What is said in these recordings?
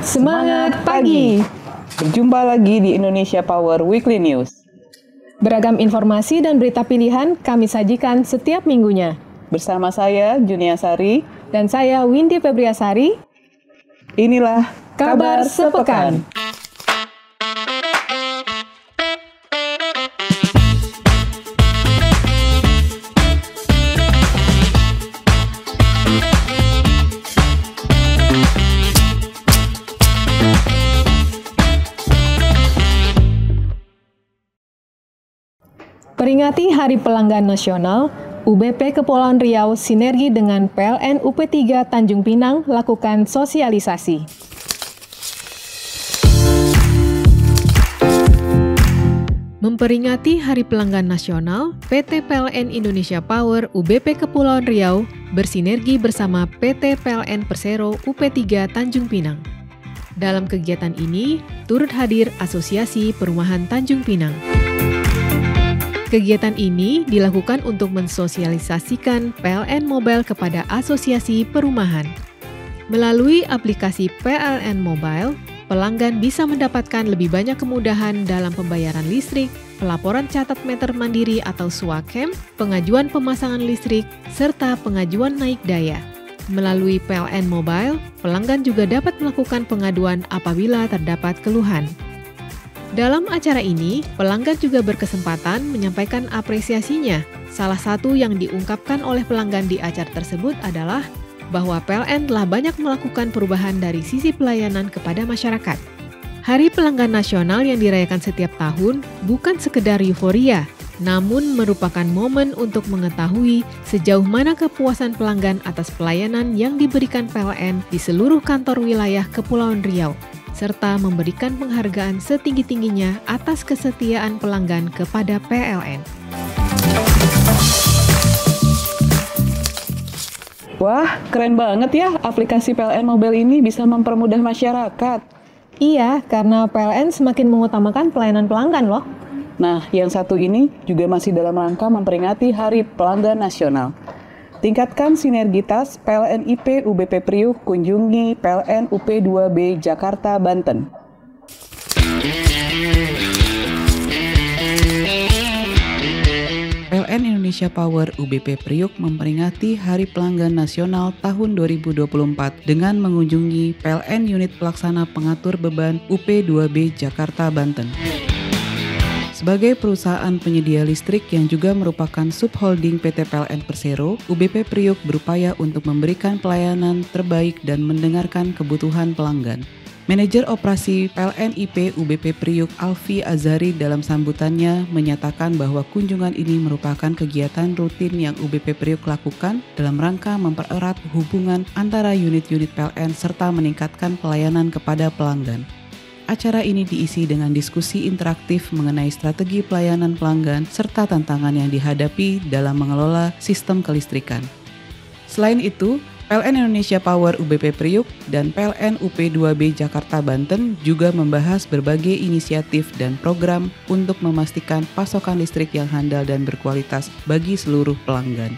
Semangat pagi! Berjumpa lagi di Indonesia Power Weekly News. Beragam informasi dan berita pilihan kami sajikan setiap minggunya. Bersama saya, Junia Sari. Dan saya, Windy Febriasari. Inilah Kabar Sepekan. Peringati Hari Pelanggan Nasional, UBP Kepulauan Riau sinergi dengan PLN UP3 Tanjung Pinang lakukan sosialisasi. Memperingati Hari Pelanggan Nasional, PT PLN Indonesia Power UBP Kepulauan Riau bersinergi bersama PT PLN Persero UP3 Tanjung Pinang. Dalam kegiatan ini, turut hadir Asosiasi Perumahan Tanjung Pinang. Kegiatan ini dilakukan untuk mensosialisasikan PLN Mobile kepada Asosiasi Perumahan. Melalui aplikasi PLN Mobile, pelanggan bisa mendapatkan lebih banyak kemudahan dalam pembayaran listrik, pelaporan catat meter mandiri atau SWAKEM, pengajuan pemasangan listrik, serta pengajuan naik daya. Melalui PLN Mobile, pelanggan juga dapat melakukan pengaduan apabila terdapat keluhan. Dalam acara ini, pelanggan juga berkesempatan menyampaikan apresiasinya. Salah satu yang diungkapkan oleh pelanggan di acara tersebut adalah bahwa PLN telah banyak melakukan perubahan dari sisi pelayanan kepada masyarakat. Hari Pelanggan Nasional yang dirayakan setiap tahun bukan sekedar euforia, namun merupakan momen untuk mengetahui sejauh mana kepuasan pelanggan atas pelayanan yang diberikan PLN di seluruh kantor wilayah Kepulauan Riau, serta memberikan penghargaan setinggi-tingginya atas kesetiaan pelanggan kepada PLN. Wah, keren banget ya aplikasi PLN Mobile ini bisa mempermudah masyarakat. Iya, karena PLN semakin mengutamakan pelayanan pelanggan loh. Nah, yang satu ini juga masih dalam rangka memperingati Hari Pelanggan Nasional. Tingkatkan sinergitas PLN IP UBP Priuk kunjungi PLN UP2B Jakarta, Banten. PLN Indonesia Power UBP Priuk memperingati Hari Pelanggan Nasional tahun 2024 dengan mengunjungi PLN Unit Pelaksana Pengatur Beban UP2B Jakarta, Banten. Sebagai perusahaan penyedia listrik yang juga merupakan subholding PT PLN Persero, UBP Priuk berupaya untuk memberikan pelayanan terbaik dan mendengarkan kebutuhan pelanggan. Manajer Operasi PLN IP UBP Priuk Alfi Azari dalam sambutannya menyatakan bahwa kunjungan ini merupakan kegiatan rutin yang UBP Priuk lakukan dalam rangka mempererat hubungan antara unit-unit PLN serta meningkatkan pelayanan kepada pelanggan. Acara ini diisi dengan diskusi interaktif mengenai strategi pelayanan pelanggan serta tantangan yang dihadapi dalam mengelola sistem kelistrikan. Selain itu, PLN Indonesia Power UBP Priuk dan PLN UP2B Jakarta Banten juga membahas berbagai inisiatif dan program untuk memastikan pasokan listrik yang handal dan berkualitas bagi seluruh pelanggan.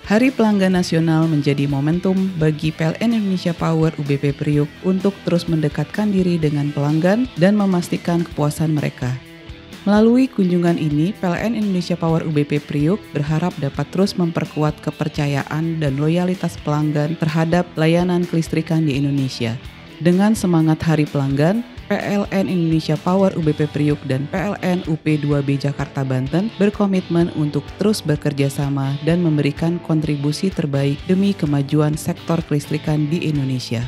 Hari Pelanggan Nasional menjadi momentum bagi PLN Indonesia Power UBP Priuk untuk terus mendekatkan diri dengan pelanggan dan memastikan kepuasan mereka. Melalui kunjungan ini, PLN Indonesia Power UBP Priuk berharap dapat terus memperkuat kepercayaan dan loyalitas pelanggan terhadap layanan kelistrikan di Indonesia. Dengan semangat Hari Pelanggan, PLN Indonesia Power UBP Priuk dan PLN UP2B Jakarta Banten berkomitmen untuk terus bekerja sama dan memberikan kontribusi terbaik demi kemajuan sektor kelistrikan di Indonesia.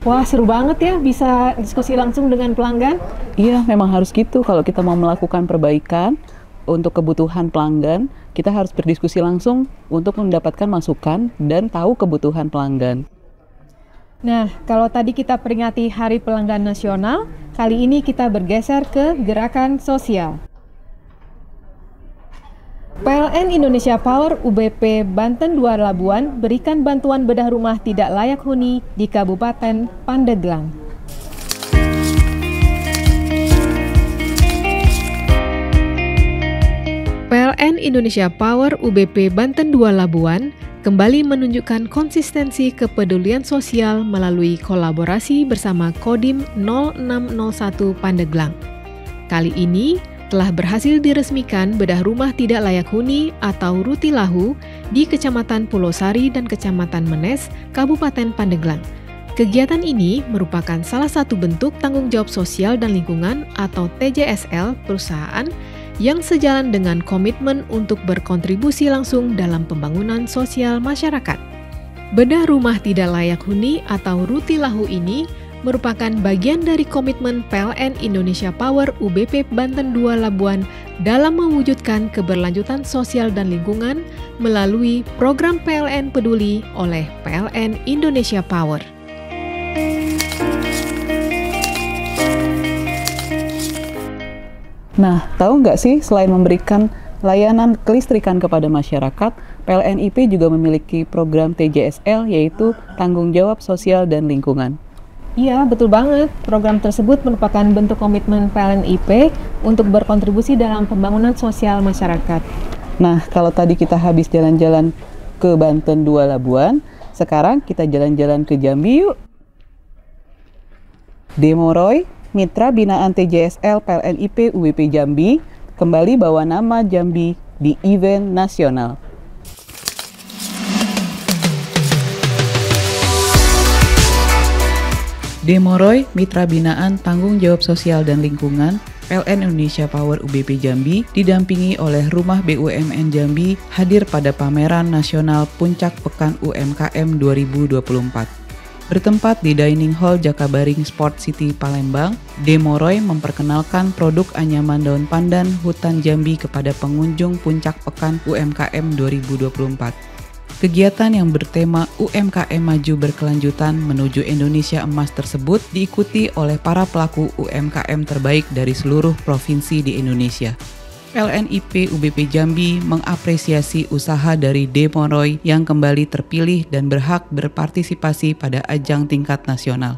Wah, seru banget ya bisa diskusi langsung dengan pelanggan. Iya, memang harus gitu kalau kita mau melakukan perbaikan untuk kebutuhan pelanggan, kita harus berdiskusi langsung untuk mendapatkan masukan dan tahu kebutuhan pelanggan. Nah, kalau tadi kita peringati Hari Pelanggan Nasional, kali ini kita bergeser ke gerakan sosial. PLN Indonesia Power UBP Banten 2 Labuan berikan bantuan bedah rumah tidak layak huni di Kabupaten Pandeglang. PLN Indonesia Power UBP Banten 2 Labuan kembali menunjukkan konsistensi kepedulian sosial melalui kolaborasi bersama Kodim 0601 Pandeglang. Kali ini telah berhasil diresmikan bedah rumah tidak layak huni atau Rutilahu di Kecamatan Pulau Sari dan Kecamatan Menes, Kabupaten Pandeglang. Kegiatan ini merupakan salah satu bentuk tanggung jawab sosial dan lingkungan atau TJSL perusahaan yang sejalan dengan komitmen untuk berkontribusi langsung dalam pembangunan sosial masyarakat. Bedah rumah tidak layak huni atau Rutilahu ini merupakan bagian dari komitmen PLN Indonesia Power UBP Banten 2 Labuan dalam mewujudkan keberlanjutan sosial dan lingkungan melalui program PLN Peduli oleh PLN Indonesia Power. Nah, tahu nggak sih, selain memberikan layanan kelistrikan kepada masyarakat, PLN IP juga memiliki program TJSL, yaitu Tanggung Jawab Sosial dan Lingkungan. Iya, betul banget. Program tersebut merupakan bentuk komitmen PLN IP untuk berkontribusi dalam pembangunan sosial masyarakat. Nah, kalau tadi kita habis jalan-jalan ke Banten 2 Labuan, sekarang kita jalan-jalan ke Jambi yuk. Demoroy, Mitra Binaan TJSL PLN IP UBP Jambi, kembali bawa nama Jambi di event nasional. Demoroy, Mitra Binaan Tanggung Jawab Sosial dan Lingkungan PLN Indonesia Power UBP Jambi didampingi oleh Rumah BUMN Jambi hadir pada pameran nasional Puncak Pekan UMKM 2024. Bertempat di Dining Hall Jakabaring Sport City Palembang, Demoroy memperkenalkan produk anyaman daun pandan hutan Jambi kepada pengunjung Puncak Pekan UMKM 2024. Kegiatan yang bertema UMKM Maju Berkelanjutan Menuju Indonesia Emas tersebut diikuti oleh para pelaku UMKM terbaik dari seluruh provinsi di Indonesia. PLN IP UBP Jambi mengapresiasi usaha dari Demoroy yang kembali terpilih dan berhak berpartisipasi pada ajang tingkat nasional.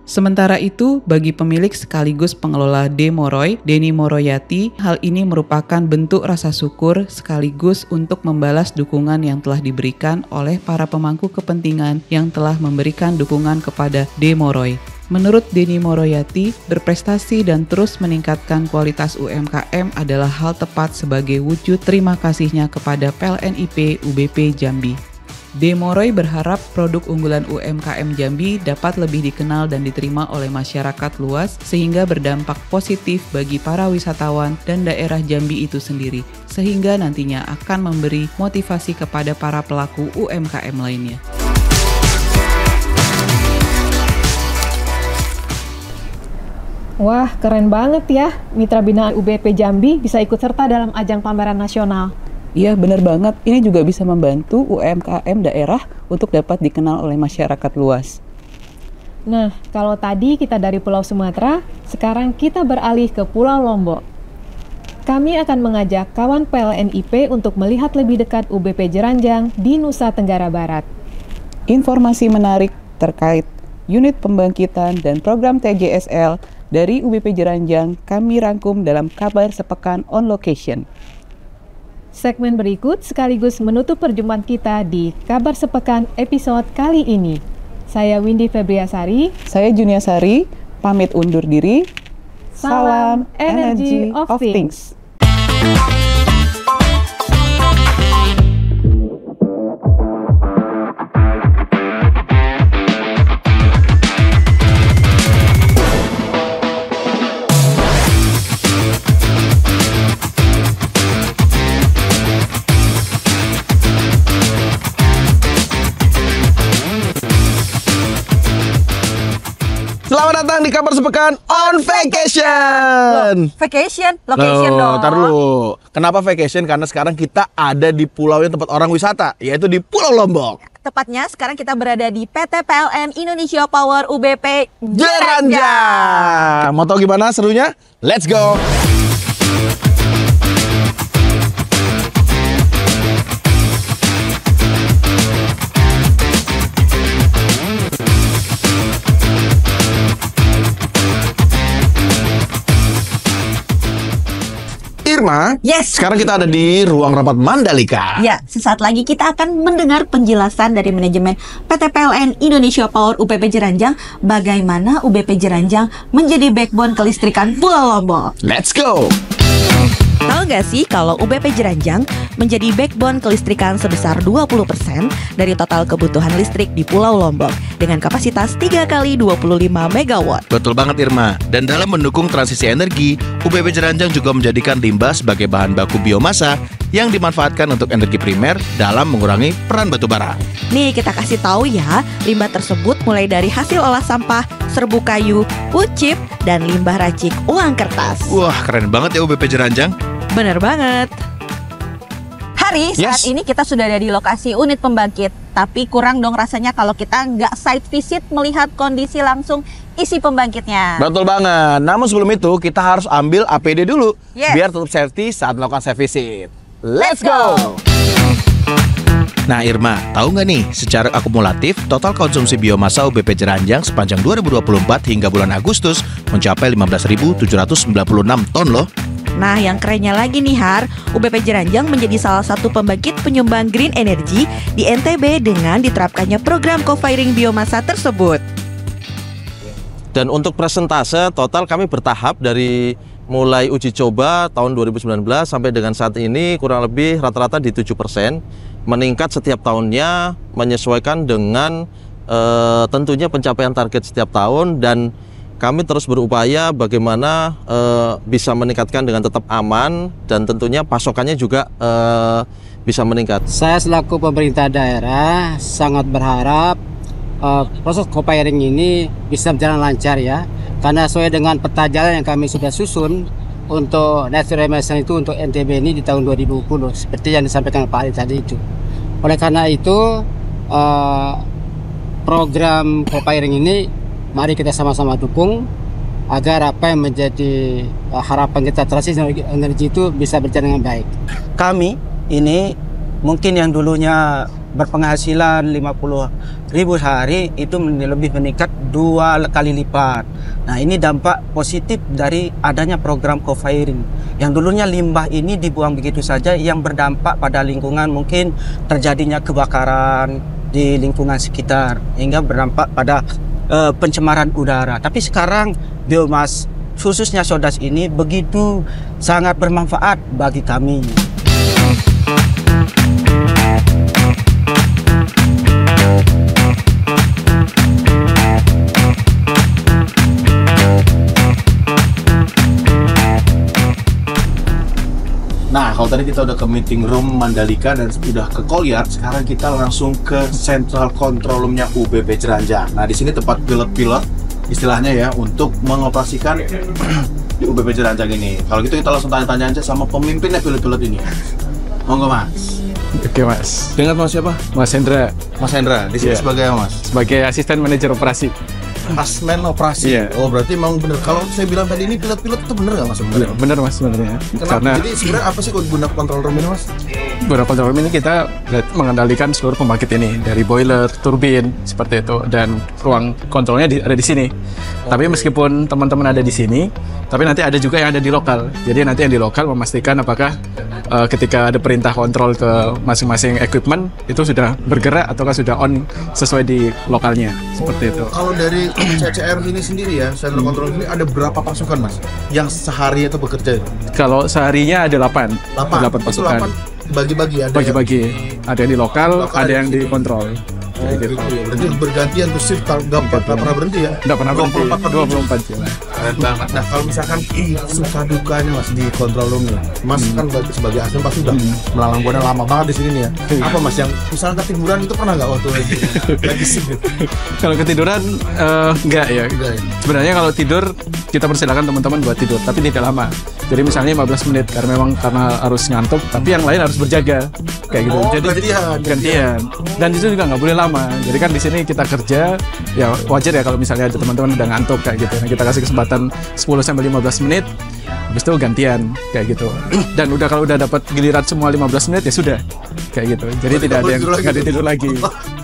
Sementara itu, bagi pemilik sekaligus pengelola Demoroy, Deni Moroyati, hal ini merupakan bentuk rasa syukur sekaligus untuk membalas dukungan yang telah diberikan oleh para pemangku kepentingan yang telah memberikan dukungan kepada Demoroy. Menurut Deni Moroyati, berprestasi dan terus meningkatkan kualitas UMKM adalah hal tepat sebagai wujud terima kasihnya kepada PLN IP UBP Jambi. Demoroy berharap produk unggulan UMKM Jambi dapat lebih dikenal dan diterima oleh masyarakat luas sehingga berdampak positif bagi para wisatawan dan daerah Jambi itu sendiri, sehingga nantinya akan memberi motivasi kepada para pelaku UMKM lainnya. Wah, keren banget ya. Mitra Binaan UBP Jambi bisa ikut serta dalam ajang pameran nasional. Iya, benar banget. Ini juga bisa membantu UMKM daerah untuk dapat dikenal oleh masyarakat luas. Nah, kalau tadi kita dari Pulau Sumatera, sekarang kita beralih ke Pulau Lombok. Kami akan mengajak kawan PLN IP untuk melihat lebih dekat UBP Jeranjang di Nusa Tenggara Barat. Informasi menarik terkait unit pembangkitan dan program TJSL dari UBP Jeranjang kami rangkum dalam kabar sepekan on location. Segmen berikut sekaligus menutup perjumpaan kita di Kabar Sepekan episode kali ini. Saya Windy Febriasari. Saya Junia Sari, pamit undur diri. Salam Energy of Things. Selamat datang di Kabar Sepekan on Vacation. Vacation? Location dong. Ntar dulu. Kenapa vacation? Karena sekarang kita ada di pulau yang tempat orang wisata, yaitu di Pulau Lombok. Tepatnya sekarang kita berada di PT PLN Indonesia Power UBP Jeranjang. Mau tahu gimana serunya? Let's go. Irma, Yes. sekarang kita ada di ruang rapat Mandalika. Ya, sesaat lagi kita akan mendengar penjelasan dari manajemen PT PLN Indonesia Power UBP Jeranjang bagaimana UBP Jeranjang menjadi backbone kelistrikan Pulau Lombok. Let's go. Tahu nggak sih kalau UBP Jeranjang menjadi backbone kelistrikan sebesar 20% dari total kebutuhan listrik di Pulau Lombok dengan kapasitas 3 kali 25 MW. Betul banget Irma. Dan dalam mendukung transisi energi, UBP Jeranjang juga menjadikan limbah sebagai bahan baku biomasa yang dimanfaatkan untuk energi primer dalam mengurangi peran batu bara. Nih kita kasih tahu ya, limbah tersebut mulai dari hasil olah sampah, serbuk kayu, wood chip, dan limbah racik uang kertas. Wah, keren banget ya UBP Jeranjang. Bener banget. Hari saat Yes. ini kita sudah ada di lokasi unit pembangkit. Tapi kurang dong rasanya kalau kita nggak site visit melihat kondisi langsung isi pembangkitnya. Betul banget. Namun sebelum itu kita harus ambil APD dulu. Yes. Biar tetap safety saat melakukan site visit. Let's go. Nah Irma, tahu nggak nih secara akumulatif total konsumsi biomasa UBP Jeranjang sepanjang 2024 hingga bulan Agustus mencapai 15.796 ton loh. Nah yang kerennya lagi nih Har, UBP Jeranjang menjadi salah satu pembangkit penyumbang green energy di NTB dengan diterapkannya program co-firing biomasa tersebut. Dan untuk persentase total kami bertahap dari mulai uji coba tahun 2019 sampai dengan saat ini kurang lebih rata-rata di 7%, meningkat setiap tahunnya menyesuaikan dengan tentunya pencapaian target setiap tahun, dan kami terus berupaya bagaimana bisa meningkatkan dengan tetap aman dan tentunya pasokannya juga bisa meningkat. Saya selaku pemerintah daerah sangat berharap proses co-firing ini bisa berjalan lancar ya, karena sesuai dengan peta jalan yang kami sudah susun untuk net zero emission itu untuk NTB ini di tahun 2020 seperti yang disampaikan Pak Ali tadi itu. Oleh karena itu program co-firing ini mari kita sama-sama dukung agar apa yang menjadi harapan kita transisi energi itu bisa berjalan dengan baik. Kami ini mungkin yang dulunya berpenghasilan 50.000 sehari itu lebih meningkat 2 kali lipat. Nah ini dampak positif dari adanya program co-firing. Yang dulunya limbah ini dibuang begitu saja yang berdampak pada lingkungan, mungkin terjadinya kebakaran di lingkungan sekitar hingga berdampak pada pencemaran udara. Tapi sekarang biomas khususnya sodas ini begitu sangat bermanfaat bagi kami. Nah, kalau tadi kita udah ke meeting room Mandalika dan udah ke Courtyard, sekarang kita langsung ke Central Control Room-nya UBP Jeranjang. Nah, di sini tempat pilot-pilot istilahnya ya untuk mengoperasikan di UBP Jeranjang ini. Kalau gitu kita langsung tanya-tanya aja sama pemimpinnya pilot-pilot ini. Monggo Mas. Oke Mas. Dengan Mas siapa? Mas Hendra. Mas Hendra. Di sini Iya. sebagai apa, Mas? Sebagai asisten manajer operasi. Asmen operasi. Iya. Oh, berarti emang bener. Kalau saya bilang tadi ini pilot-pilot itu bener nggak Mas sebenarnya? Bener Mas sebenarnya. Kenapa? Karena Jadi sebenarnya apa sih guna control room ini Mas? beberapa control room ini kita mengendalikan seluruh pembangkit ini dari boiler, turbin seperti itu, dan ruang kontrolnya ada di sini. Tapi meskipun teman-teman ada di sini, tapi nanti ada juga yang ada di lokal. Jadi nanti yang di lokal memastikan apakah ketika ada perintah kontrol ke masing-masing equipment itu sudah bergerak ataukah sudah on sesuai di lokalnya seperti itu. Kalau dari CCR ini sendiri ya, Central Control ini ada berapa pasukan Mas yang sehari itu bekerja? Kalau seharinya ada 8 8 pasukan. Bagi-bagi ada. Bagi-bagi. Ada yang di lokal, ada yang di kontrol. Kayak gitu. Berarti bergantian tuh shift, nggak pernah berhenti ya? Nggak pernah berhenti. 24 jam. Keren banget. Nah, kalau misalkan suka dukanya Mas di control room nih, Mas kan sebagai asisten pasti udah melalang buana lama banget di sini nih ya. Apa Mas yang misalnya ketiduran itu pernah nggak waktu lagi shift? Kalau ketiduran enggak ya. Sebenarnya kalau tidur kita persilakan teman-teman buat tidur, tapi tidak lama. Jadi misalnya 15 menit karena harus ngantuk, tapi yang lain harus berjaga kayak gitu. Jadi gantian. Dan itu juga nggak boleh lama. Jadi kan di sini kita kerja, ya wajar ya kalau misalnya ada teman-teman udah ngantuk kayak gitu. Nah, kita kasih kesempatan 10-15 menit, habis itu gantian kayak gitu. Dan kalau udah dapat giliran semua 15 menit ya sudah kayak gitu. Jadi tidak ada yang nggak tidur lagi.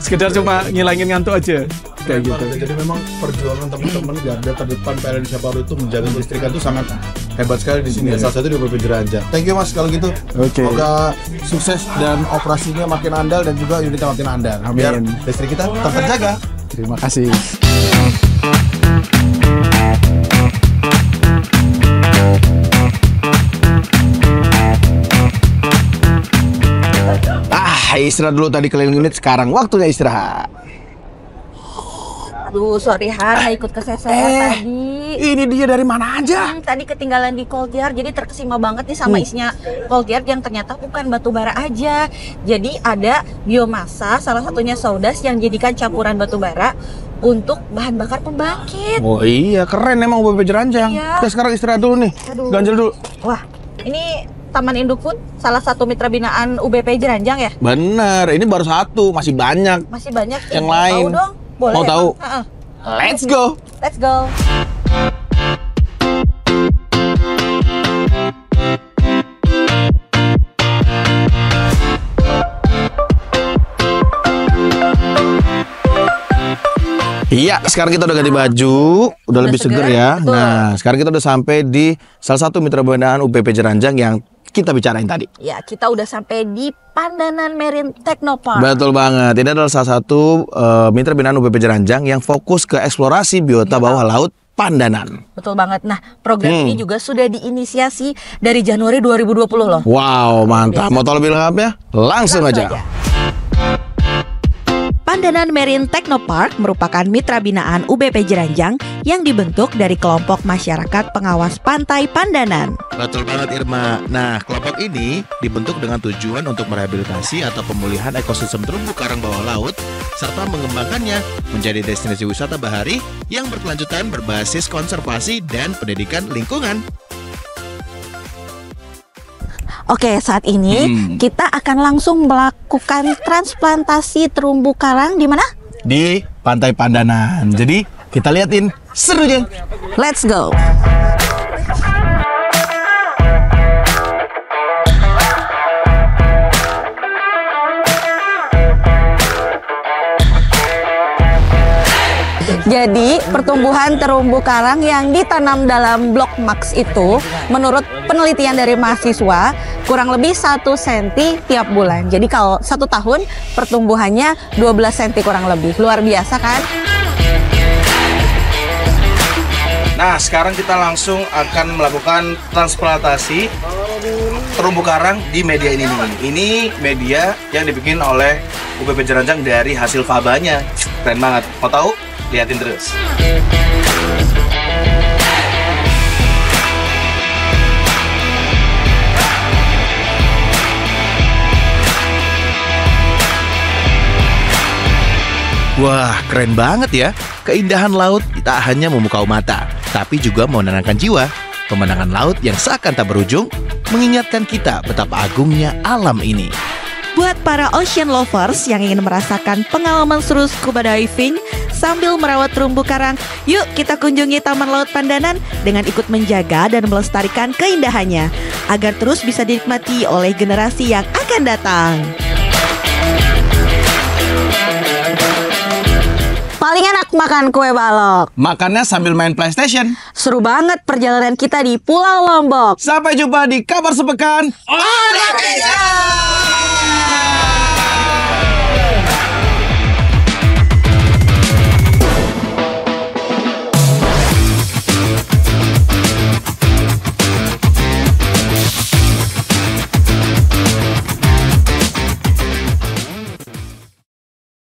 Sekedar cuma ngilangin ngantuk aja. kayak gitu. Jadi memang perjuangan teman-teman garda terdepan PLN Indonesia Baru itu menjaga kelistrikan itu sangat hebat sekali di sini. Salah satu di UBP Jeranjang. Thank you Mas kalau gitu. Semoga sukses dan operasinya makin andal dan juga unitnya makin andal. Biar listrik kita tetap terjaga. Terima kasih. Istirahat dulu tadi keliling unit, sekarang waktunya istirahat. Aduh, sorry Han, nggak ikut kesesat tadi. Ini dia dari mana aja? Tadi ketinggalan di courtyard, jadi terkesima banget nih sama isinya courtyard yang ternyata bukan batu bara aja. Jadi ada biomasa, salah satunya sawdust yang dijadikan campuran batu bara untuk bahan bakar pembangkit. Oh iya, keren emang UBP Jeranjang. Iya. Kita sekarang istirahat dulu nih. Aduh. Ganjel dulu. Wah, ini Taman Induk Food, salah satu mitra binaan UBP Jeranjang ya? Bener, ini baru satu, masih banyak. Masih banyak yang lain. Tahu dong? Boleh. Mau tahu? Let's go. Let's go. Iya, sekarang kita udah ganti baju, udah lebih seger ya. Betul. Nah, sekarang kita udah sampai di salah satu mitra binaan UBP Jeranjang yang kita bicarain tadi. Ya, kita udah sampai di Pandanan Marine Technopark. Betul banget. Ini adalah salah satu mitra binaan UBP Jeranjang yang fokus ke eksplorasi biota bawah laut Pandanan. Betul banget. Nah, program ini juga sudah diinisiasi dari Januari 2020 loh. Wow, mantap. Mau tahu lebih lengkapnya? Langsung aja. Pandanan Marine Technopark merupakan mitra binaan UBP Jeranjang yang dibentuk dari kelompok masyarakat pengawas pantai Pandanan. Betul banget Irma. Nah, kelompok ini dibentuk dengan tujuan untuk merehabilitasi atau pemulihan ekosistem terumbu karang bawah laut serta mengembangkannya menjadi destinasi wisata bahari yang berkelanjutan berbasis konservasi dan pendidikan lingkungan. Oke, saat ini kita akan langsung melakukan transplantasi terumbu karang di mana? Di Pantai Pandanan. Jadi, kita liatin serunya. Let's go. Jadi pertumbuhan terumbu karang yang ditanam dalam blok Max itu menurut penelitian dari mahasiswa kurang lebih 1 cm tiap bulan. Jadi kalau 1 tahun pertumbuhannya 12 cm kurang lebih. Luar biasa kan? Nah, sekarang kita langsung akan melakukan transplantasi terumbu karang di media ini nih. Ini media yang dibikin oleh UBP Jeranjang dari hasil fabanya. Keren banget. Mau tahu? Lihatin terus. Wah, keren banget ya. Keindahan laut tak hanya memukau mata, tapi juga menenangkan jiwa. Pemandangan laut yang seakan tak berujung mengingatkan kita betapa agungnya alam ini. Buat para ocean lovers yang ingin merasakan pengalaman seru scuba diving sambil merawat terumbu karang, yuk kita kunjungi Taman Laut Pandanan dengan ikut menjaga dan melestarikan keindahannya agar terus bisa dinikmati oleh generasi yang akan datang. Paling enak makan kue balok. Makannya sambil main PlayStation. Seru banget perjalanan kita di Pulau Lombok. Sampai jumpa di kabar sepekan. Olahraga!